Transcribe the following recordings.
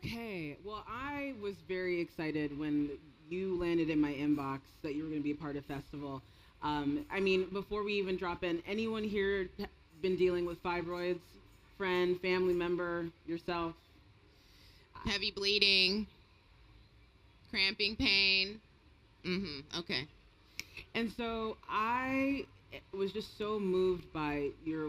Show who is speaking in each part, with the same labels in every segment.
Speaker 1: Okay. Well, I was very excited when you landed in my inbox that you were going to be a part of festival. I mean, before we even drop in, anyone here been dealing with fibroids? Friend, family member, yourself?
Speaker 2: Heavy bleeding, cramping pain. Okay.
Speaker 1: And so I was just so moved by your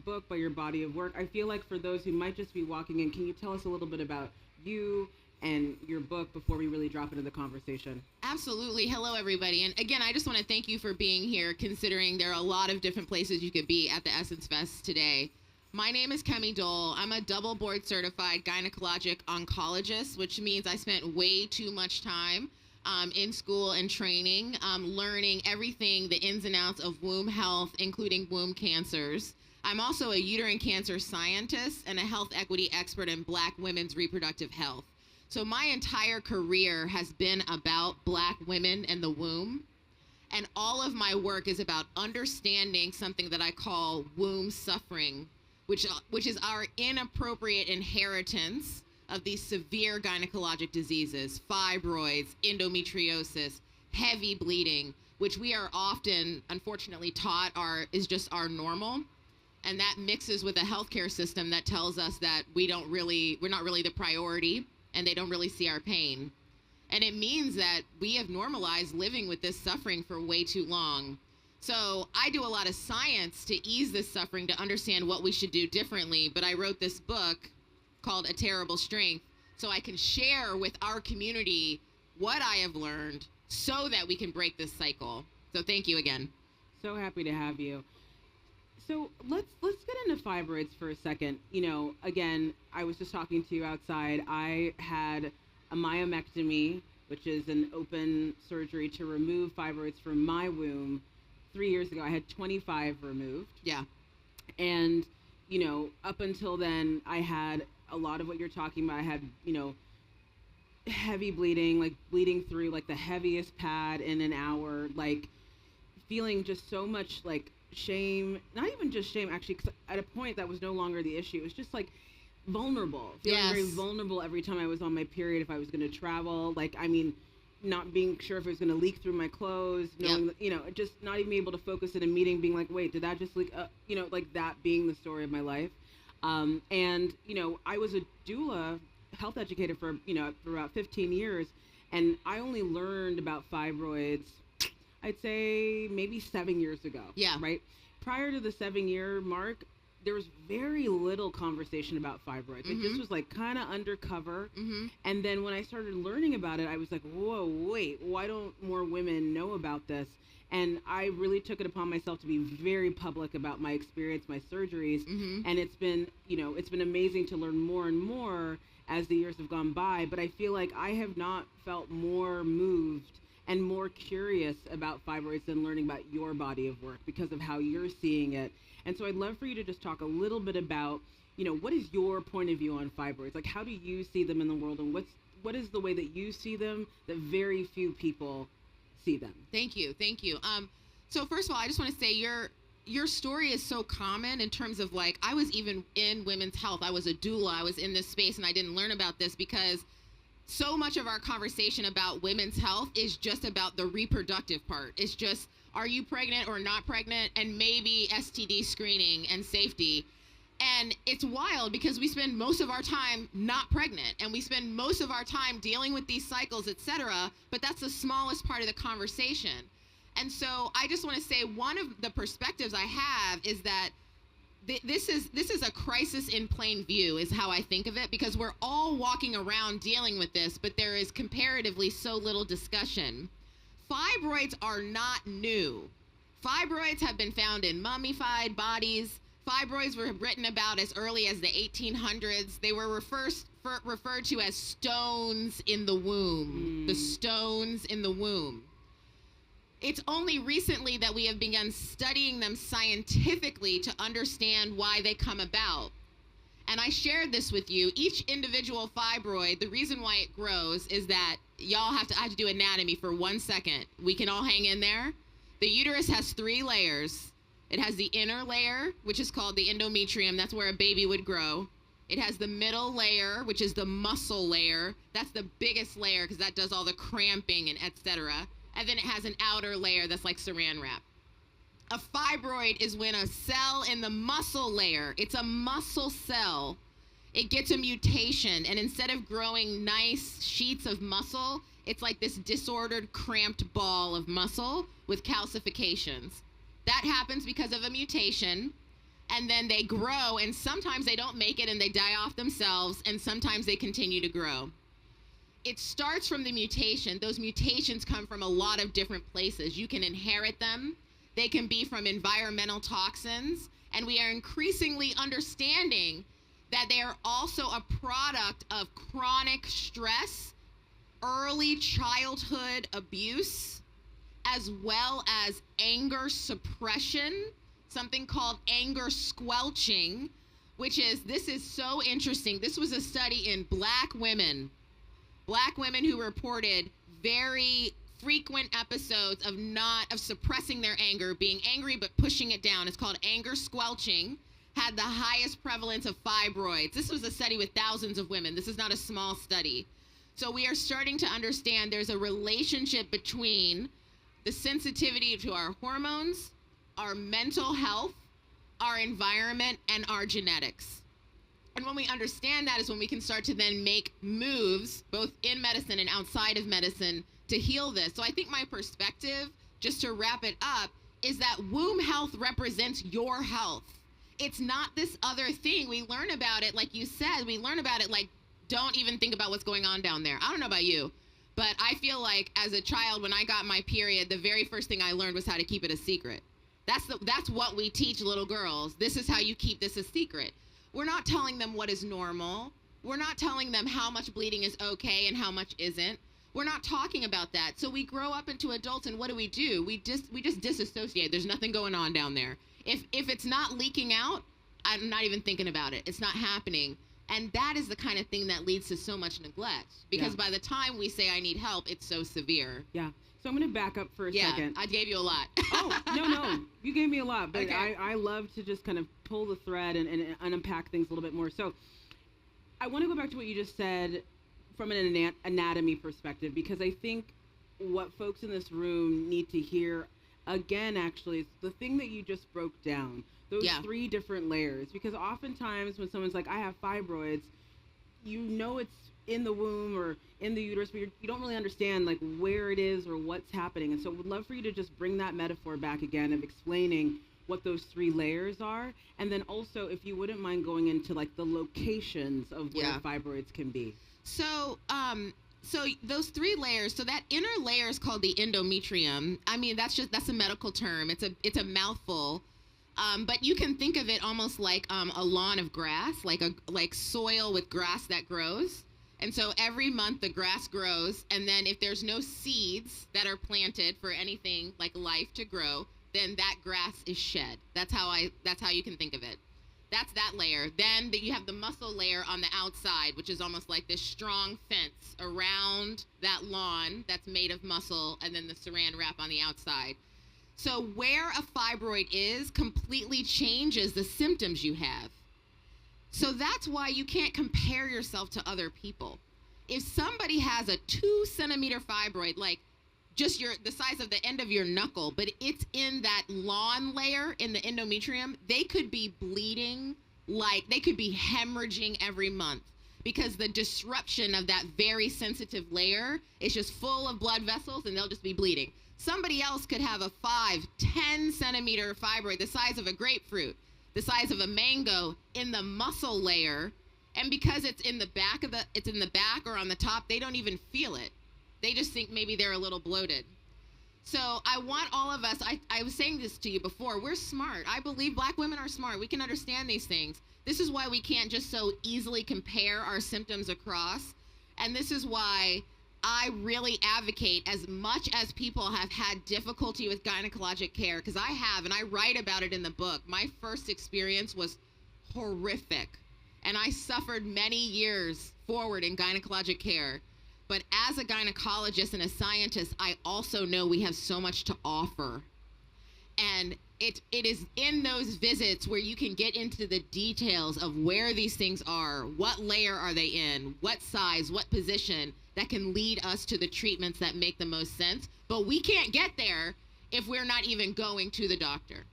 Speaker 1: book, by your body of work. I feel like for those who might just be walking in, can you tell us a little bit about you and your book before we really drop into the conversation?
Speaker 2: Absolutely. Hello, everybody. And again, I just want to thank you for being here, considering there are a lot of different places you could be at the Essence Fest today. My name is Kemi Dole. I'm a double board certified gynecologic oncologist, which means I spent way too much time in school and training, learning everything, the ins and outs of womb health, including womb cancers. I'm also a uterine cancer scientist and a health equity expert in Black women's reproductive health. So my entire career has been about Black women and the womb. And all of my work is about understanding something that I call womb suffering, which is our inappropriate inheritance of these severe gynecologic diseases, fibroids, endometriosis, heavy bleeding, which we are often, unfortunately, taught is just our normal. And that mixes with a healthcare system that tells us that we're not really the priority, and they don't really see our pain. And it means that we have normalized living with this suffering for way too long. So I do a lot of science to ease this suffering, to understand what we should do differently. But I wrote this book called A Terrible Strength so I can share with our community what I have learned so that we can break this cycle. So thank you again.
Speaker 1: So happy to have you. So let's get into fibroids for a second. You know, again, I was just talking to you outside. I had a myomectomy, which is an open surgery to remove fibroids from my womb 3 years ago. I had 25 removed.
Speaker 2: Yeah.
Speaker 1: And, you know, up until then, I had a lot of what you're talking about. I had, you know, heavy bleeding, like bleeding through like the heaviest pad in an hour, like feeling just so much like shame, not even just shame actually, because at a point that was no longer the issue. It was just like vulnerable, feeling very vulnerable every time I was on my period, if I was going to travel, like, I mean, not being sure if it was going to leak through my clothes, knowing that, you know, just not even being able to focus in a meeting, being like, wait, did that just leak? You know, like that being the story of my life. And, you know, I was a doula, health educator for about 15 years. And I only learned about fibroids, I'd say maybe 7 years ago.
Speaker 2: Yeah.
Speaker 1: Right. Prior to the 7-year mark, there was very little conversation about fibroids. It just was like kind of undercover. And then when I started learning about it, I was like, whoa, wait, why don't more women know about this? And I really took it upon myself to be very public about my experience, my surgeries. And it's been, you know, it's been amazing to learn more and more as the years have gone by. But I feel like I have not felt more moved and more curious about fibroids than learning about your body of work because of how you're seeing it. And so I'd love for you to just talk a little bit about, you know, what is your point of view on fibroids? Like, how do you see them in the world, and what is the way that you see them that very few people see them?
Speaker 2: Thank you. So first of all, I just want to say your story is so common in terms of, like, I was even in women's health. I was a doula. I was in this space, and I didn't learn about this because so much of our conversation about women's health is just about the reproductive part. It's just, are you pregnant or not pregnant, and maybe STD screening and safety. And it's wild because we spend most of our time not pregnant, and we spend most of our time dealing with these cycles, etc. But that's the smallest part of the conversation. And so I just want to say, one of the perspectives I have is that this is a crisis in plain view, is how I think of it, because we're all walking around dealing with this, but there is comparatively so little discussion. Fibroids are not new. Fibroids have been found in mummified bodies. Fibroids were written about as early as the 1800s. They were referred to as stones in the womb. The stones in the womb. It's only recently that we have begun studying them scientifically to understand why they come about. And I shared this with you. Each individual fibroid, the reason why it grows is that I have to do anatomy for 1 second. We can all hang in there. The uterus has 3 layers. It has the inner layer, which is called the endometrium. That's where a baby would grow. It has the middle layer, which is the muscle layer. That's the biggest layer because that does all the cramping and etc. And then it has an outer layer that's like saran wrap. A fibroid is when a cell in the muscle layer, it's a muscle cell, it gets a mutation, and instead of growing nice sheets of muscle, it's like this disordered, cramped ball of muscle with calcifications. That happens because of a mutation, and then they grow, and sometimes they don't make it and they die off themselves, and sometimes they continue to grow. It starts from the mutation. Those mutations come from a lot of different places. You can inherit them. They can be from environmental toxins, and we are increasingly understanding that they are also a product of chronic stress, early childhood abuse, as well as anger suppression, something called anger squelching, this is so interesting. This was a study in black women who reported very frequent episodes of suppressing their anger, being angry but pushing it down. It's called anger squelching, had the highest prevalence of fibroids. This was a study with thousands of women. This is not a small study. So we are starting to understand there's a relationship between the sensitivity to our hormones, our mental health, our environment, and our genetics. And when we understand that is when we can start to then make moves, both in medicine and outside of medicine, to heal this. So I think my perspective, just to wrap it up, is that womb health represents your health. It's not this other thing. We learn about it, like you said, we learn about it like, don't even think about what's going on down there. I don't know about you, but I feel like as a child, when I got my period, the very first thing I learned was how to keep it a secret. That's what we teach little girls. This is how you keep this a secret. We're not telling them what is normal. We're not telling them how much bleeding is okay and how much isn't. We're not talking about that. So we grow up into adults, and what do? We just disassociate. There's nothing going on down there. If it's not leaking out, I'm not even thinking about it. It's not happening. And that is the kind of thing that leads to so much neglect. Because by the time we say I need help, it's so severe.
Speaker 1: Yeah. So I'm going to back up for a second.
Speaker 2: I gave you a lot.
Speaker 1: Oh, no. You gave me a lot. But okay. I love to just kind of pull the thread and unpack things a little bit more. So I want to go back to what you just said from an anatomy perspective, because I think what folks in this room need to hear, again, actually, is the thing that you just broke down. Those three different layers. Because oftentimes when someone's like, I have fibroids, you know it's in the womb or in the uterus, but you don't really understand like where it is or what's happening. And so would love for you to just bring that metaphor back again of explaining what those three layers are. And then also, if you wouldn't mind going into like the locations of where fibroids can be.
Speaker 2: So those three layers, so that inner layer is called the endometrium. I mean, that's a medical term. It's a mouthful. But you can think of it almost like a lawn of grass, like soil with grass that grows. And so every month the grass grows, and then if there's no seeds that are planted for anything like life to grow, then that grass is shed. That's how you can think of it. That's that layer. Then you have the muscle layer on the outside, which is almost like this strong fence around that lawn that's made of muscle, and then the saran wrap on the outside. So where a fibroid is completely changes the symptoms you have. So that's why you can't compare yourself to other people. If somebody has a 2-centimeter fibroid, like just the size of the end of your knuckle, but it's in that lawn layer in the endometrium, they could be bleeding, like they could be hemorrhaging every month, because the disruption of that very sensitive layer is just full of blood vessels, and they'll just be bleeding. Somebody else could have a 5-10 centimeter fibroid the size of a grapefruit, the size of a mango, in the muscle layer, and because it's in the back or on the top, they don't even feel it. They just think maybe they're a little bloated. So I want all of us, I was saying this to you before, we're smart. I believe black women are smart. We can understand these things. This is why we can't just so easily compare our symptoms across. And this is why I really advocate, as much as people have had difficulty with gynecologic care, because I have, and I write about it in the book. My first experience was horrific, and I suffered many years forward in gynecologic care. But as a gynecologist and a scientist, I also know we have so much to offer. And it is in those visits where you can get into the details of where these things are, what layer are they in, what size, what position, that can lead us to the treatments that make the most sense. But we can't get there if we're not even going to the doctor.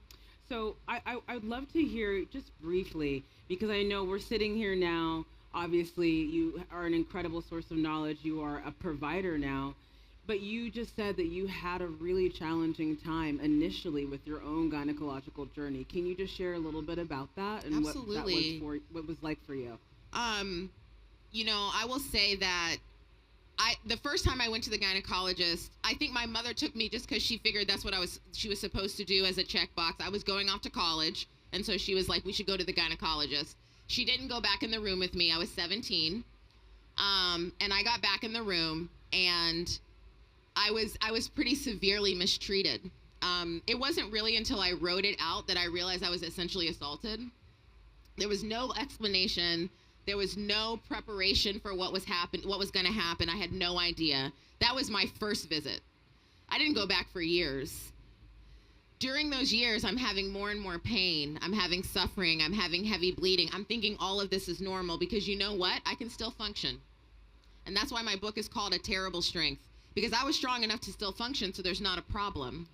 Speaker 1: So I'd love to hear just briefly, because I know we're sitting here now. Obviously, you are an incredible source of knowledge. You are a provider now. But you just said that you had a really challenging time initially with your own gynecological journey. Can you just share a little bit about that and
Speaker 2: Absolutely.
Speaker 1: what was like for you?
Speaker 2: You know, I will say that the first time I went to the gynecologist, I think my mother took me just because she figured that's what she was supposed to do as a checkbox. I was going off to college, and so she was like, we should go to the gynecologist. She didn't go back in the room with me. I was 17, and I got back in the room, and I was pretty severely mistreated. It wasn't really until I wrote it out that I realized I was essentially assaulted. There was no explanation. There was no preparation for what was going to happen. I had no idea. That was my first visit. I didn't go back for years. During those years, I'm having more and more pain. I'm having suffering. I'm having heavy bleeding. I'm thinking all of this is normal because you know what? I can still function. And that's why my book is called A Terrible Strength, because I was strong enough to still function, so there's not a problem.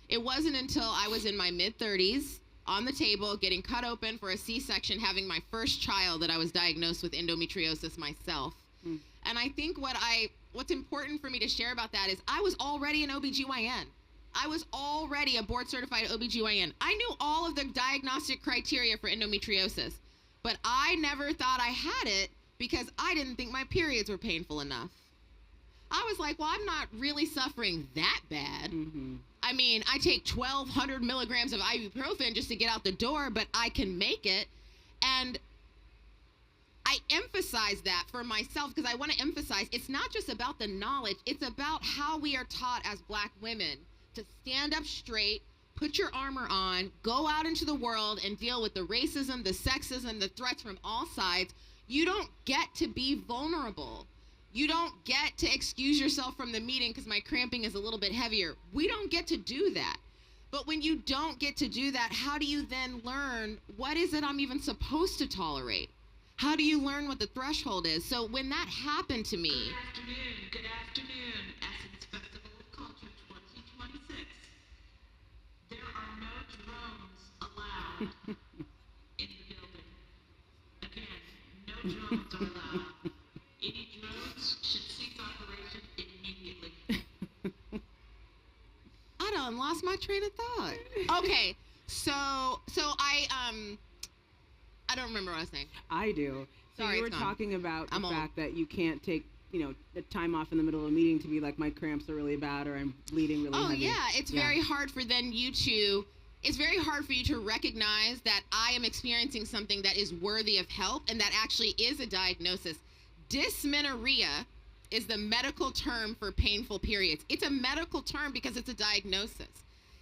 Speaker 2: It wasn't until I was in my mid-30s, on the table, getting cut open for a C-section, having my first child, that I was diagnosed with endometriosis myself. And I think what's important for me to share about that is I was already an OBGYN. I was already a board-certified OBGYN. I knew all of the diagnostic criteria for endometriosis, but I never thought I had it because I didn't think my periods were painful enough. I was like, well, I'm not really suffering that bad. Mm-hmm. I mean, I take 1,200 milligrams of ibuprofen just to get out the door, but I can make it. And I emphasize that for myself because I want to emphasize it's not just about the knowledge. It's about how we are taught as Black women to stand up straight, put your armor on, go out into the world and deal with the racism, the sexism, the threats from all sides. You don't get to be vulnerable. You don't get to excuse yourself from the meeting because my cramping is a little bit heavier. We don't get to do that. But when you don't get to do that, how do you then learn what is it I'm even supposed to tolerate? How do you learn what the threshold is? So when that happened to me...
Speaker 3: Good afternoon, Essence Festival of Culture 2026. There are no drones allowed in the building. Again, no drones are allowed. Any drones should cease operation immediately.
Speaker 2: I done lost my train of thought. Okay, so I don't remember what I was saying.
Speaker 1: I do. So
Speaker 2: Sorry,
Speaker 1: you were
Speaker 2: it's gone.
Speaker 1: talking about
Speaker 2: I'm
Speaker 1: the
Speaker 2: old.
Speaker 1: fact that you can't take, the time off in the middle of a meeting to be like, my cramps are really bad or I'm bleeding really heavy.
Speaker 2: Yeah, it's very hard for it's very hard for you to recognize that I am experiencing something that is worthy of help and that actually is a diagnosis. Dysmenorrhea is the medical term for painful periods. It's a medical term because it's a diagnosis.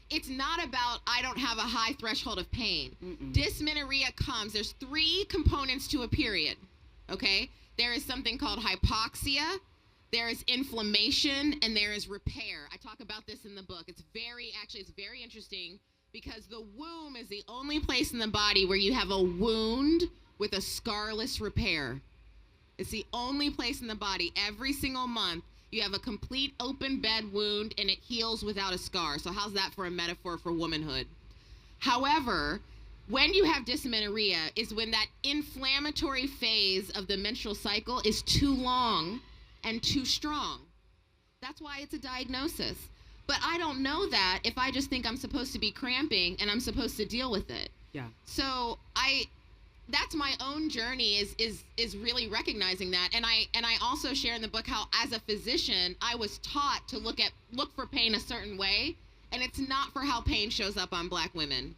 Speaker 2: It's not about I don't have a high threshold of pain. Mm-mm. Dysmenorrhea there's 3 components to a period, okay? There is something called hypoxia, there is inflammation, and there is repair. I talk about this in the book. It's very interesting because the womb is the only place in the body where you have a wound with a scarless repair. It's the only place in the body. Every single month, you have a complete open bed wound and it heals without a scar. So how's that for a metaphor for womanhood? However, when you have dysmenorrhea is when that inflammatory phase of the menstrual cycle is too long and too strong. That's why it's a diagnosis. But I don't know that if I just think I'm supposed to be cramping and I'm supposed to deal with it.
Speaker 1: Yeah.
Speaker 2: So that's my own journey is really recognizing that. And I also share in the book how as a physician, I was taught to look for pain a certain way. And it's not for how pain shows up on Black women.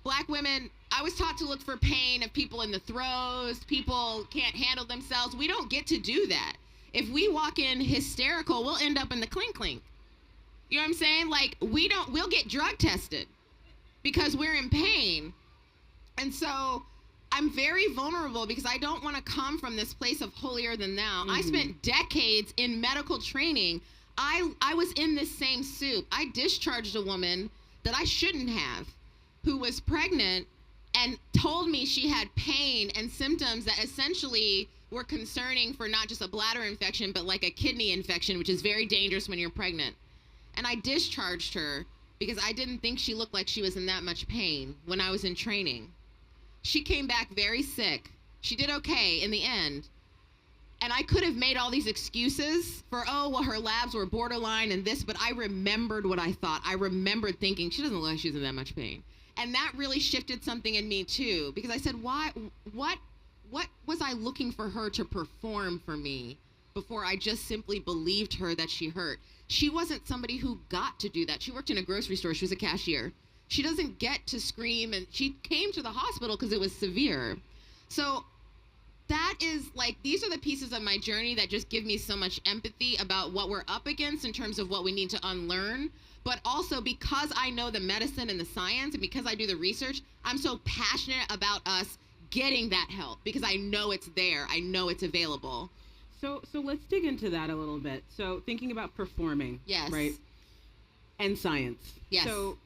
Speaker 2: Black women, I was taught to look for pain of people in the throes, people can't handle themselves. We don't get to do that. If we walk in hysterical, we'll end up in the clink clink. You know what I'm saying? Like we'll get drug tested because we're in pain. And so I'm very vulnerable because I don't want to come from this place of holier than thou. Mm-hmm. I spent decades in medical training. I was in this same soup. I discharged a woman that I shouldn't have, who was pregnant and told me she had pain and symptoms that essentially were concerning for not just a bladder infection, but like a kidney infection, which is very dangerous when you're pregnant. And I discharged her because I didn't think she looked like she was in that much pain when I was in training. She came back very sick. She did okay in the end. And I could have made all these excuses for, oh, well, her labs were borderline and this, but I remembered what I thought. I remembered thinking, she doesn't look like she's in that much pain. And that really shifted something in me too, because I said, what was I looking for her to perform for me before I just simply believed her that she hurt? She wasn't somebody who got to do that. She worked in a grocery store. She was a cashier. She doesn't get to scream, and she came to the hospital because it was severe. So that is like, these are the pieces of my journey that just give me so much empathy about what we're up against in terms of what we need to unlearn. But also because I know the medicine and the science, and because I do the research, I'm so passionate about us getting that help because I know it's there. I know it's available.
Speaker 1: So let's dig into that a little bit. So thinking about performing,
Speaker 2: yes,
Speaker 1: right? And science.
Speaker 2: Yes.
Speaker 1: So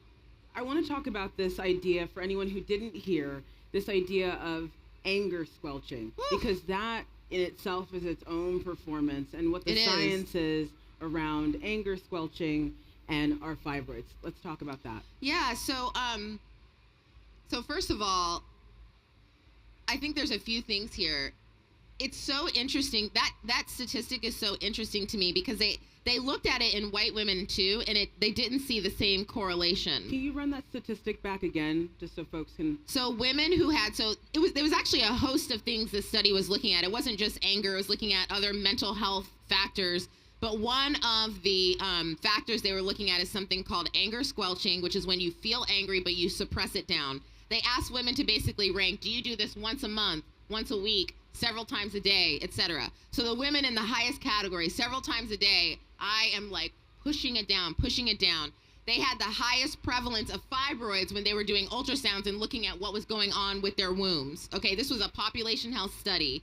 Speaker 1: I want to talk about this idea for anyone who didn't hear, this idea of anger squelching, because that in itself is its own performance, and what the science is around anger squelching and our fibroids. Let's talk about that.
Speaker 2: Yeah, so first of all, I think there's a few things here. It's so interesting, that statistic is so interesting to me because they looked at it in white women too, and they didn't see the same correlation.
Speaker 1: Can you run that statistic back again, just so folks can?
Speaker 2: So women who had, there was actually a host of things this study was looking at. It wasn't just anger, it was looking at other mental health factors. But one of the factors they were looking at is something called anger squelching, which is when you feel angry, but you suppress it down. They asked women to basically rank, do you do this once a month, once a week, several times a day, etc. So the women in the highest category, several times a day, I am like pushing it down. They had the highest prevalence of fibroids when they were doing ultrasounds and looking at what was going on with their wombs. Okay, this was a population health study.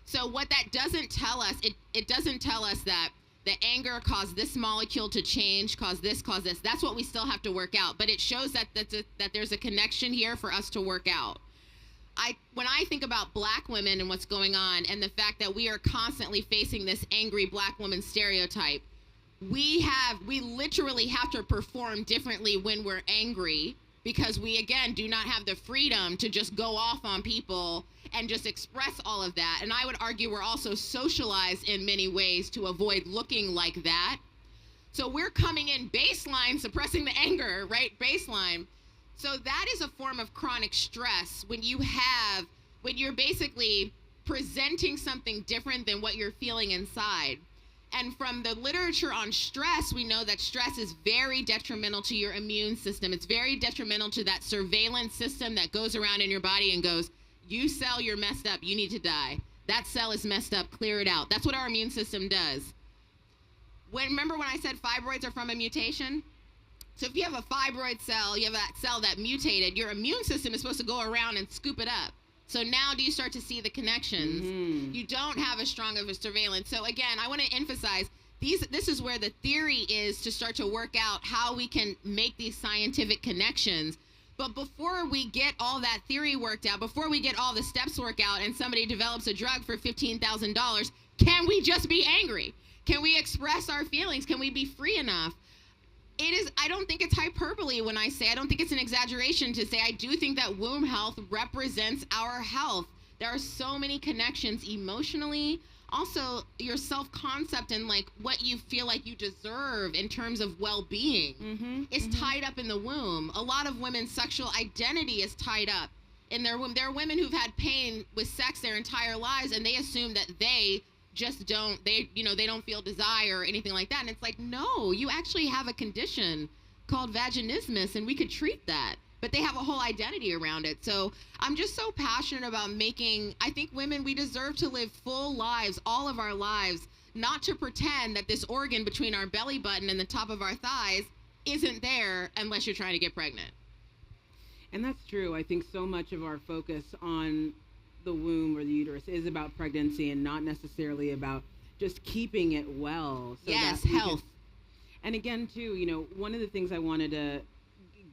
Speaker 2: So what that doesn't tell us, it doesn't tell us that the anger caused this molecule to change, caused this. That's what we still have to work out. But it shows that there's a connection here for us to work out. When I think about Black women and what's going on, and the fact that we are constantly facing this angry Black woman stereotype, we literally have to perform differently when we're angry, because we, again, do not have the freedom to just go off on people and just express all of that. And I would argue we're also socialized in many ways to avoid looking like that. So we're coming in baseline, suppressing the anger, right? Baseline. So that is a form of chronic stress when you're basically presenting something different than what you're feeling inside. And from the literature on stress, we know that stress is very detrimental to your immune system. It's very detrimental to that surveillance system that goes around in your body and goes, you cell, you're messed up, you need to die. That cell is messed up, clear it out. That's what our immune system does. Remember when I said fibroids are from a mutation? So if you have a fibroid cell, you have that cell that mutated, your immune system is supposed to go around and scoop it up. So now do you start to see the connections? Mm-hmm. You don't have as strong of a surveillance. So again, I want to emphasize, this is where the theory is to start to work out how we can make these scientific connections. But before we get all that theory worked out, before we get all the steps worked out and somebody develops a drug for $15,000, can we just be angry? Can we express our feelings? Can we be free enough? I don't think it's hyperbole when I say, I don't think it's an exaggeration to say, I do think that womb health represents our health. There are so many connections emotionally, also your self-concept and like what you feel like you deserve in terms of well-being is tied up in the womb. A lot of women's sexual identity is tied up in their womb. There are women who've had pain with sex their entire lives, and they assume that they just don't feel desire or anything like that. And it's like, no, you actually have a condition called vaginismus, and we could treat that. But they have a whole identity around it. So I'm just so passionate about I think women, we deserve to live full lives, all of our lives, not to pretend that this organ between our belly button and the top of our thighs isn't there unless you're trying to get pregnant.
Speaker 1: And that's true. I think so much of our focus on the womb or the uterus is about pregnancy and not necessarily about just keeping it well. So
Speaker 2: yes,
Speaker 1: that
Speaker 2: health.
Speaker 1: And again, too, one of the things I wanted to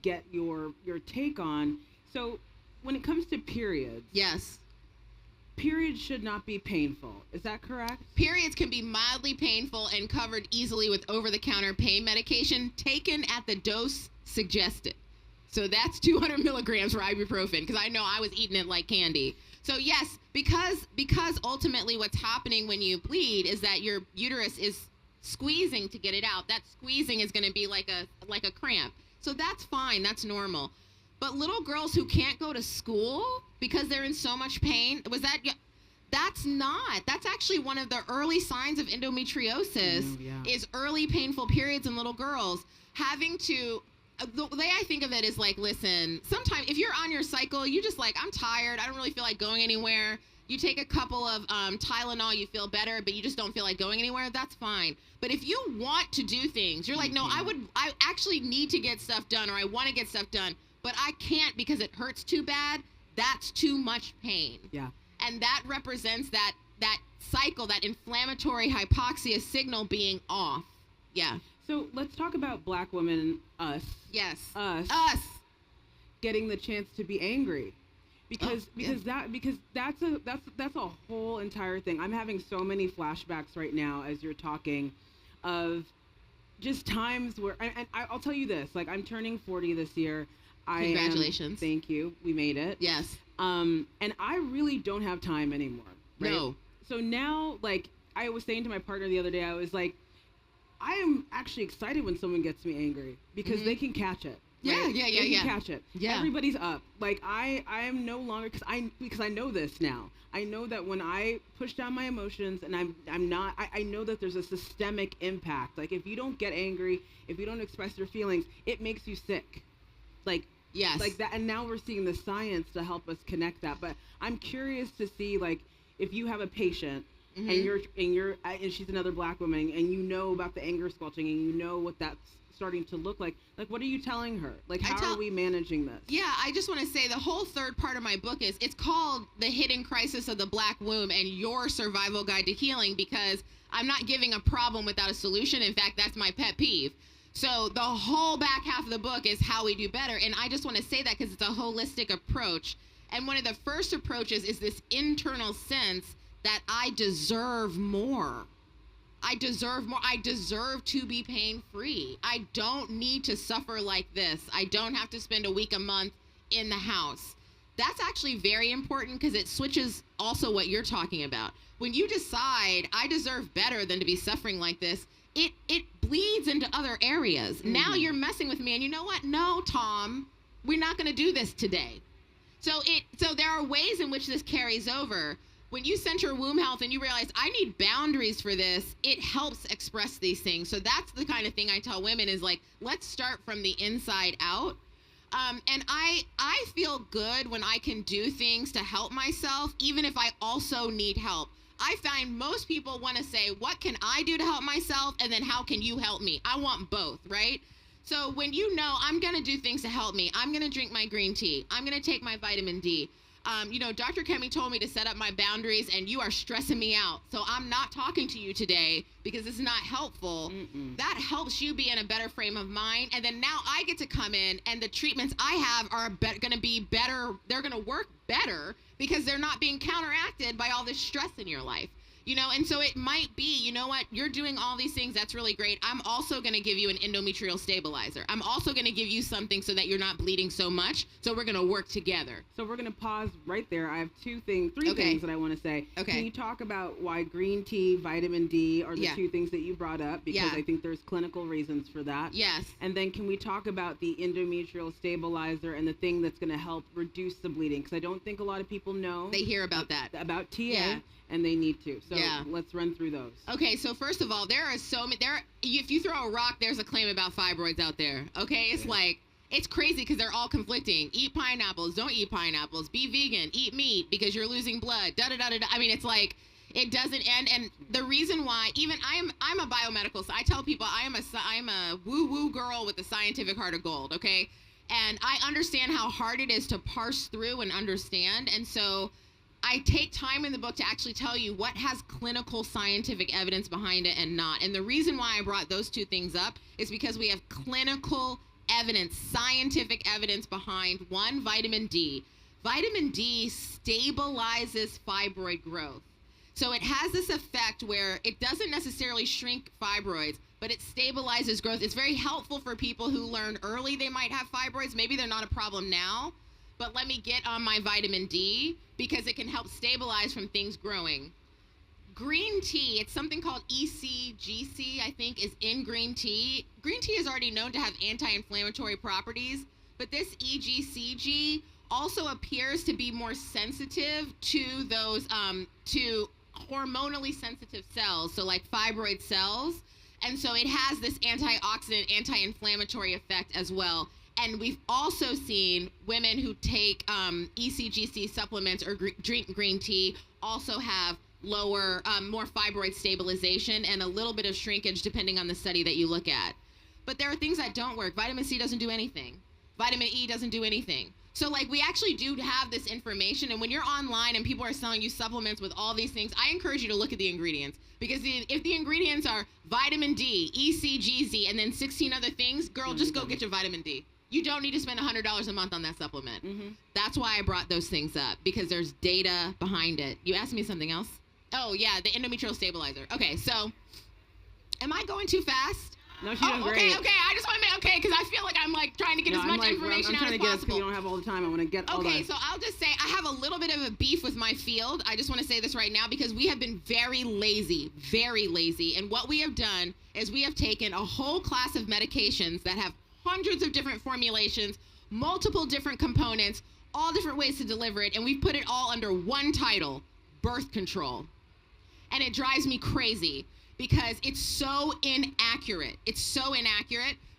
Speaker 1: get your take on. So when it comes to periods,
Speaker 2: Yes.
Speaker 1: periods should not be painful. Is that correct?
Speaker 2: Periods can be mildly painful and covered easily with over-the-counter pain medication taken at the dose suggested. So that's 200 milligrams for ibuprofen, because I know I was eating it like candy. So yes, because ultimately what's happening when you bleed is that your uterus is squeezing to get it out. That squeezing is going to be like a cramp. So that's fine. That's normal. But little girls who can't go to school because they're in so much pain, that's actually one of the early signs of endometriosis. Is early painful periods in little girls. Having to, the way I think of it is like, listen, sometimes if you're on your cycle, you just like, I'm tired, I don't really feel like going anywhere. You take a couple of Tylenol, you feel better, but you just don't feel like going anywhere, that's fine. But if you want to do things, you're like, no, I actually need to get stuff done, or I want to get stuff done, but I can't because it hurts too bad, that's too much pain.
Speaker 1: Yeah.
Speaker 2: And that represents that cycle, that inflammatory hypoxia signal being off. Yeah.
Speaker 1: So let's talk about Black women, us.
Speaker 2: Yes.
Speaker 1: Us getting the chance to be angry. Because that's a whole entire thing. I'm having so many flashbacks right now as you're talking of just times where, and I'll tell you this, like, I'm turning 40 this year.
Speaker 2: Congratulations.
Speaker 1: Thank you. We made it.
Speaker 2: Yes.
Speaker 1: And I really don't have time anymore. Right?
Speaker 2: No.
Speaker 1: So now, like, I was saying to my partner the other day, I was like, I am actually excited when someone gets me angry because they can catch it. Right?
Speaker 2: Yeah.
Speaker 1: They can catch it.
Speaker 2: Yeah.
Speaker 1: Everybody's up. Like, I am no longer, because I know this now. I know that when I push down my emotions and I know that there's a systemic impact. Like, if you don't get angry, if you don't express your feelings, it makes you sick. Like,
Speaker 2: yes.
Speaker 1: Like that. And now we're seeing the science to help us connect that. But I'm curious to see, like, if you have a patient and and she's another Black woman, and you know about the anger squelching, and you know what that's starting to look like what are you telling her? Like, how are we managing this?
Speaker 2: Yeah, I just want to say the whole third part of my book it's called The Hidden Crisis of the Black Womb and Your Survival Guide to Healing, because I'm not giving a problem without a solution. In fact, that's my pet peeve. So the whole back half of the book is how we do better. And I just want to say that because it's a holistic approach. And one of the first approaches is this internal sense that I deserve more. I deserve more. I deserve to be pain-free. I don't need to suffer like this. I don't have to spend a week, a month in the house. That's actually very important because it switches also what you're talking about. When you decide I deserve better than to be suffering like this, it bleeds into other areas. Now you're messing with me, and you know what? No, Tom, we're not going to do this today. So there are ways in which this carries over. When you center womb health and you realize I need boundaries for this, it helps express these things. So that's the kind of thing I tell women is like, let's start from the inside out. And I feel good when I can do things to help myself, even if I also need help. I find most people want to say, what can I do to help myself? And then how can you help me? I want both, right? So when you know I'm going to do things to help me, I'm going to drink my green tea. I'm going to take my vitamin D. Dr. Kemi told me to set up my boundaries, and you are stressing me out. So I'm not talking to you today because it's not helpful. That helps you be in a better frame of mind. And then now I get to come in, and the treatments I have are going to be better. They're going to work better because they're not being counteracted by all this stress in your life. And so it might be, you know what, you're doing all these things, that's really great. I'm also going to give you an endometrial stabilizer. I'm also going to give you something so that you're not bleeding so much. So we're going to work together.
Speaker 1: So we're going to pause right there. I have three things that I want to say.
Speaker 2: Okay.
Speaker 1: Can you talk about why green tea, vitamin D are the two things that you brought up? Because I think there's clinical reasons for that.
Speaker 2: Yes.
Speaker 1: And then can we talk about the endometrial stabilizer and the thing that's going to help reduce the bleeding? Because I don't think a lot of people know.
Speaker 2: They hear about that.
Speaker 1: About TA. And they need to. So let's run through those.
Speaker 2: Okay, so first of all, there are so many. If you throw a rock, there's a claim about fibroids out there. Okay, it's like, it's crazy because they're all conflicting. Eat pineapples, don't eat pineapples. Be vegan, eat meat because you're losing blood. Da da da da. I mean, it's like, it doesn't end. And the reason why, even I'm a biomedical. So I tell people I'm a woo woo girl with a scientific heart of gold. Okay, and I understand how hard it is to parse through and understand, and so I take time in the book to actually tell you what has clinical scientific evidence behind it and not. And the reason why I brought those two things up is because we have clinical evidence, scientific evidence behind one, vitamin D. Vitamin D stabilizes fibroid growth. So it has this effect where it doesn't necessarily shrink fibroids, but it stabilizes growth. It's very helpful for people who learn early they might have fibroids. Maybe they're not a problem now, but let me get on my vitamin D because it can help stabilize from things growing. Green tea, it's something called ECGC, I think, is in green tea. Green tea is already known to have anti-inflammatory properties, but this EGCG also appears to be more sensitive to those, to hormonally sensitive cells, so like fibroid cells. And so it has this antioxidant, anti-inflammatory effect as well. And we've also seen women who take ECGC supplements or drink green tea also have lower, more fibroid stabilization and a little bit of shrinkage depending on the study that you look at. But there are things that don't work. Vitamin C doesn't do anything. Vitamin E doesn't do anything. So like we actually do have this information, and when you're online and people are selling you supplements with all these things, I encourage you to look at the ingredients, because if the ingredients are vitamin D, ECGZ, and then 16 other things, girl, just go get your vitamin D. You don't need to spend $100 a month on that supplement. Mm-hmm. That's why I brought those things up, because there's data behind it. You asked me something else? Oh yeah, the endometrial stabilizer. Okay, so am I going too fast?
Speaker 1: No, she's doing great.
Speaker 2: Okay. I just want to make, because I feel like I'm like trying to get as much information out as possible.
Speaker 1: You don't have all the time. I want to get all
Speaker 2: Okay, so I'll just say I have a little bit of a beef with my field. I just want to say this right now because we have been very lazy. And what we have done is we have taken a whole class of medications that have hundreds of different formulations, multiple different components, all different ways to deliver it, and we've put it all under one title, birth control. And it drives me crazy, because it's so inaccurate.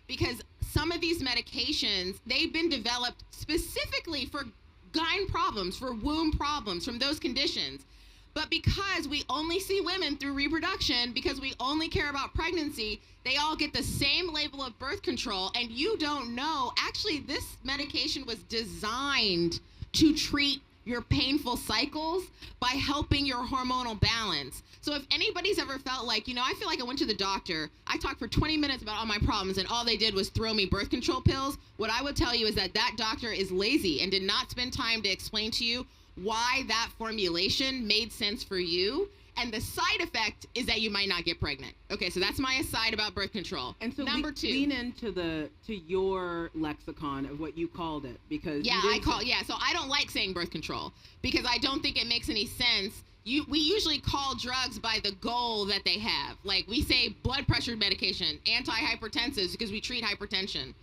Speaker 2: Because some of these medications, they've been developed specifically for gyne problems, for womb problems, from those conditions. But because we only see women through reproduction, because we only care about pregnancy, they all get the same label of birth control, and you don't know, actually this medication was designed to treat your painful cycles by helping your hormonal balance. So if anybody's ever felt like, I feel like I went to the doctor, I talked for 20 minutes about all my problems, and all they did was throw me birth control pills, what I would tell you is that doctor is lazy and did not spend time to explain to you why that formulation made sense for you. And the side effect is that you might not get pregnant. Okay, so that's my aside about birth control.
Speaker 1: And so
Speaker 2: number two,
Speaker 1: lean into to your lexicon of what you called it, because
Speaker 2: so I don't like saying birth control because I don't think it makes any sense. We usually call drugs by the goal that they have. Like we say blood pressure medication, antihypertensives, because we treat hypertension.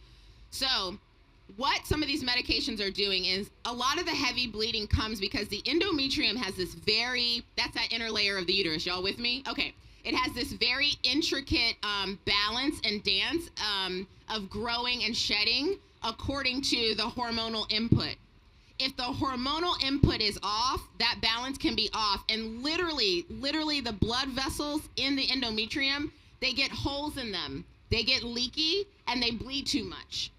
Speaker 2: So what some of these medications are doing is a lot of the heavy bleeding comes because the endometrium has this that's that inner layer of the uterus. Y'all with me? Okay. It has this very intricate balance and dance of growing and shedding according to the hormonal input. If the hormonal input is off, that balance can be off. And literally the blood vessels in the endometrium, they get holes in them. They get leaky and they bleed too much.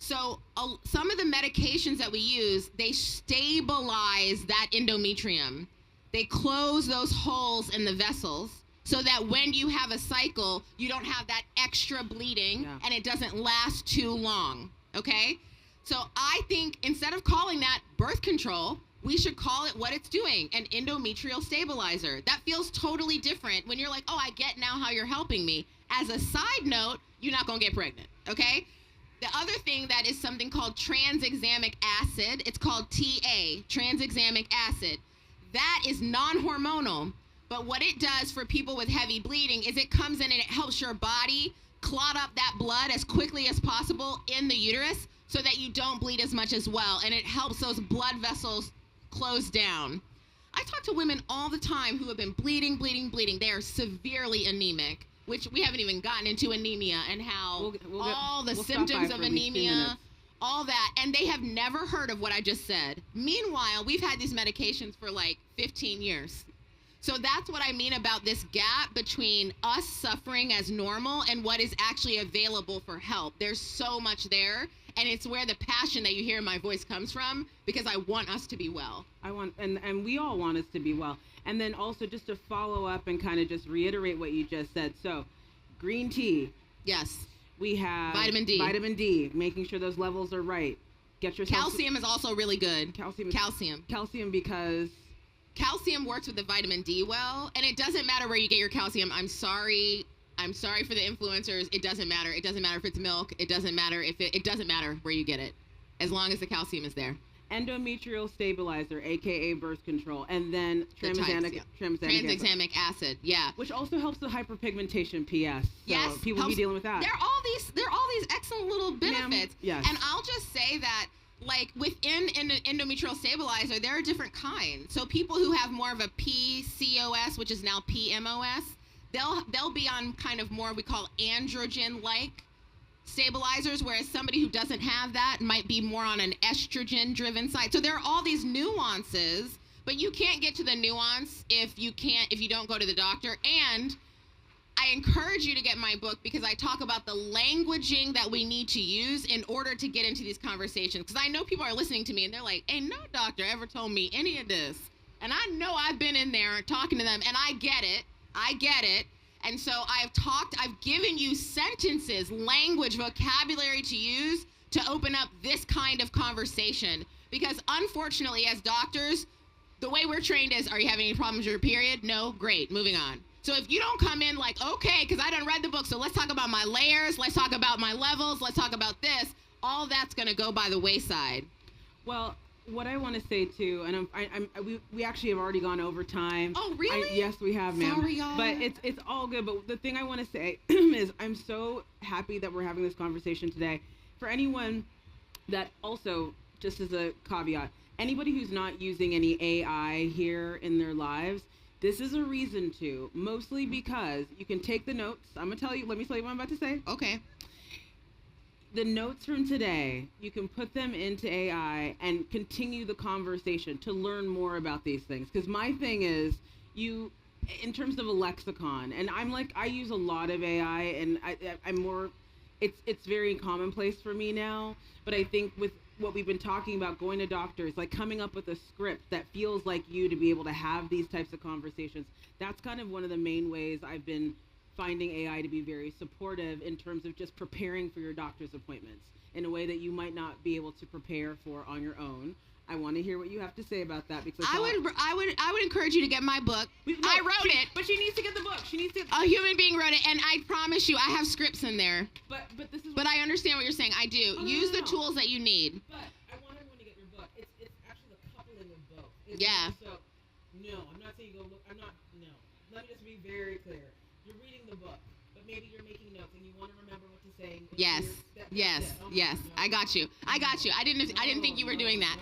Speaker 2: So some of the medications that we use, they stabilize that endometrium. They close those holes in the vessels so that when you have a cycle, you don't have that extra bleeding and it doesn't last too long, okay? So I think instead of calling that birth control, we should call it what it's doing, an endometrial stabilizer. That feels totally different when you're like, oh, I get now how you're helping me. As a side note, you're not gonna get pregnant, okay? The other thing that is something called tranexamic acid, it's called TA, tranexamic acid. That is non-hormonal, but what it does for people with heavy bleeding is it comes in and it helps your body clot up that blood as quickly as possible in the uterus so that you don't bleed as much as well, and it helps those blood vessels close down. I talk to women all the time who have been bleeding. They are severely anemic, which we haven't even gotten into anemia and how all the symptoms of anemia, all that, and they have never heard of what I just said. Meanwhile, we've had these medications for like 15 years. So that's what I mean about this gap between us suffering as normal and what is actually available for help. There's so much there, and it's where the passion that you hear in my voice comes from, because I want us to be well.
Speaker 1: And we all want us to be well. And then also just to follow up and kind of just reiterate what you just said. So, green tea.
Speaker 2: Yes.
Speaker 1: We have
Speaker 2: Vitamin D.
Speaker 1: Vitamin D, making sure those levels are right. Get yourself
Speaker 2: Calcium is also really good.
Speaker 1: Calcium.
Speaker 2: Calcium
Speaker 1: Because
Speaker 2: calcium works with the vitamin D well, and it doesn't matter where you get your calcium. I'm sorry for the influencers. It doesn't matter. It doesn't matter if it's milk. It doesn't matter if it doesn't matter where you get it, as long as the calcium is there.
Speaker 1: endometrial stabilizer, aka birth control, and then tranexamic
Speaker 2: acid, yeah,
Speaker 1: which also helps with hyperpigmentation. PS. So
Speaker 2: yes,
Speaker 1: people be dealing with that.
Speaker 2: There are all these excellent little benefits.
Speaker 1: Yes.
Speaker 2: And I'll just say that, like, within an endometrial stabilizer, there are different kinds. So people who have more of a PCOS, which is now PMOS, they'll be on kind of more we call androgen-like stabilizers, whereas somebody who doesn't have that might be more on an estrogen-driven side. So there are all these nuances, but you can't get to the nuance if you don't go to the doctor. And I encourage you to get my book because I talk about the languaging that we need to use in order to get into these conversations. Because I know people are listening to me and they're like, ain't no doctor ever told me any of this. And I know I've been in there talking to them, and I get it. And so I've given you sentences, language, vocabulary to use to open up this kind of conversation. Because unfortunately, as doctors, the way we're trained is, are you having any problems with your period? No? Great, moving on. So if you don't come in like, okay, because I done read the book, so let's talk about my layers, let's talk about my levels, let's talk about this, all that's gonna go by the wayside.
Speaker 1: Well, what I want to say too, and we actually have already gone over time.
Speaker 2: Oh, really?
Speaker 1: Yes, we have, ma'am.
Speaker 2: Sorry, y'all.
Speaker 1: But it's all good. But the thing I want to say is I'm so happy that we're having this conversation today. For anyone that also, just as a caveat, anybody who's not using any AI here in their lives, this is a reason to. Mostly because you can take the notes. Let me tell you what I'm about to say.
Speaker 2: Okay.
Speaker 1: The notes from today, you can put them into AI and continue the conversation to learn more about these things. Because my thing is, in terms of a lexicon, and I use a lot of AI, and I'm more, it's very commonplace for me now. But I think with what we've been talking about, going to doctors, like coming up with a script that feels like you to be able to have these types of conversations, that's kind of one of the main ways I've been finding AI to be very supportive in terms of just preparing for your doctor's appointments in a way that you might not be able to prepare for on your own. I want to hear what you have to say about that because
Speaker 2: I would encourage you to get my book. I wrote it,
Speaker 1: but she needs to get the book. She needs to.
Speaker 2: A human being wrote it, and I promise you, I have scripts in there.
Speaker 1: But this is.
Speaker 2: But I understand what you're saying. I do. Use the tools that you need.
Speaker 1: But I want everyone to get your book. It's actually the coupling of both.
Speaker 2: Yeah.
Speaker 1: So, no, I'm not saying you go look. I'm not. No. Let me just be very clear. You're reading the book, but maybe you're making notes and you want to remember what to say.
Speaker 2: Yes. Yes. I got you. I didn't think you were doing that.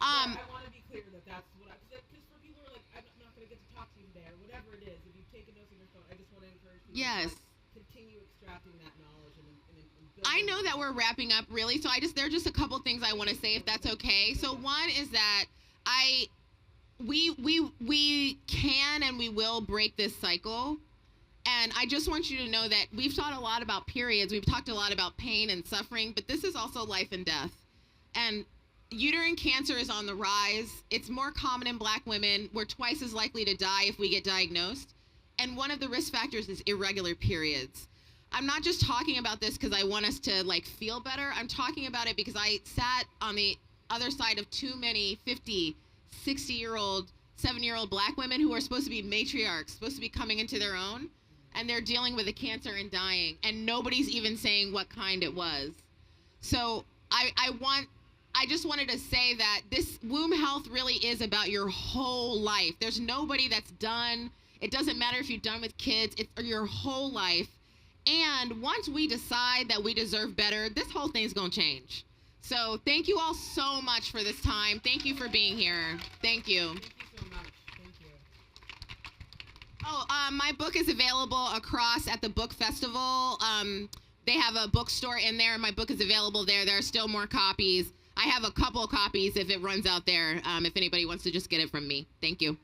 Speaker 1: I want to be clear that's what because for people who are like, I'm not going to get to talk to you today or whatever it is. If you've taken notes on your phone, I just want to encourage you to continue extracting that knowledge and
Speaker 2: I know that we're wrapping up really, so there are just a couple things I want to say if that's okay. So one is that we can and we will break this cycle. And I just want you to know that we've taught a lot about periods. We've talked a lot about pain and suffering, but this is also life and death. And uterine cancer is on the rise. It's more common in Black women. We're twice as likely to die if we get diagnosed. And one of the risk factors is irregular periods. I'm not just talking about this because I want us to feel better. I'm talking about it because I sat on the other side of too many 50, 60-year-old, 7-year-old Black women who are supposed to be matriarchs, supposed to be coming into their own. And they're dealing with a cancer and dying, and nobody's even saying what kind it was. So I just wanted to say that this womb health really is about your whole life. There's nobody that's done. It doesn't matter if you're done with kids. It's your whole life. And once we decide that we deserve better, this whole thing's gonna change. So thank you all so much for this time. Thank you for being here. Thank you.
Speaker 1: Thank you so much. Thank you.
Speaker 2: Oh, my book is available across at the book festival. They have a bookstore in there. My book is available there. There are still more copies. I have a couple of copies if it runs out there, if anybody wants to just get it from me. Thank you.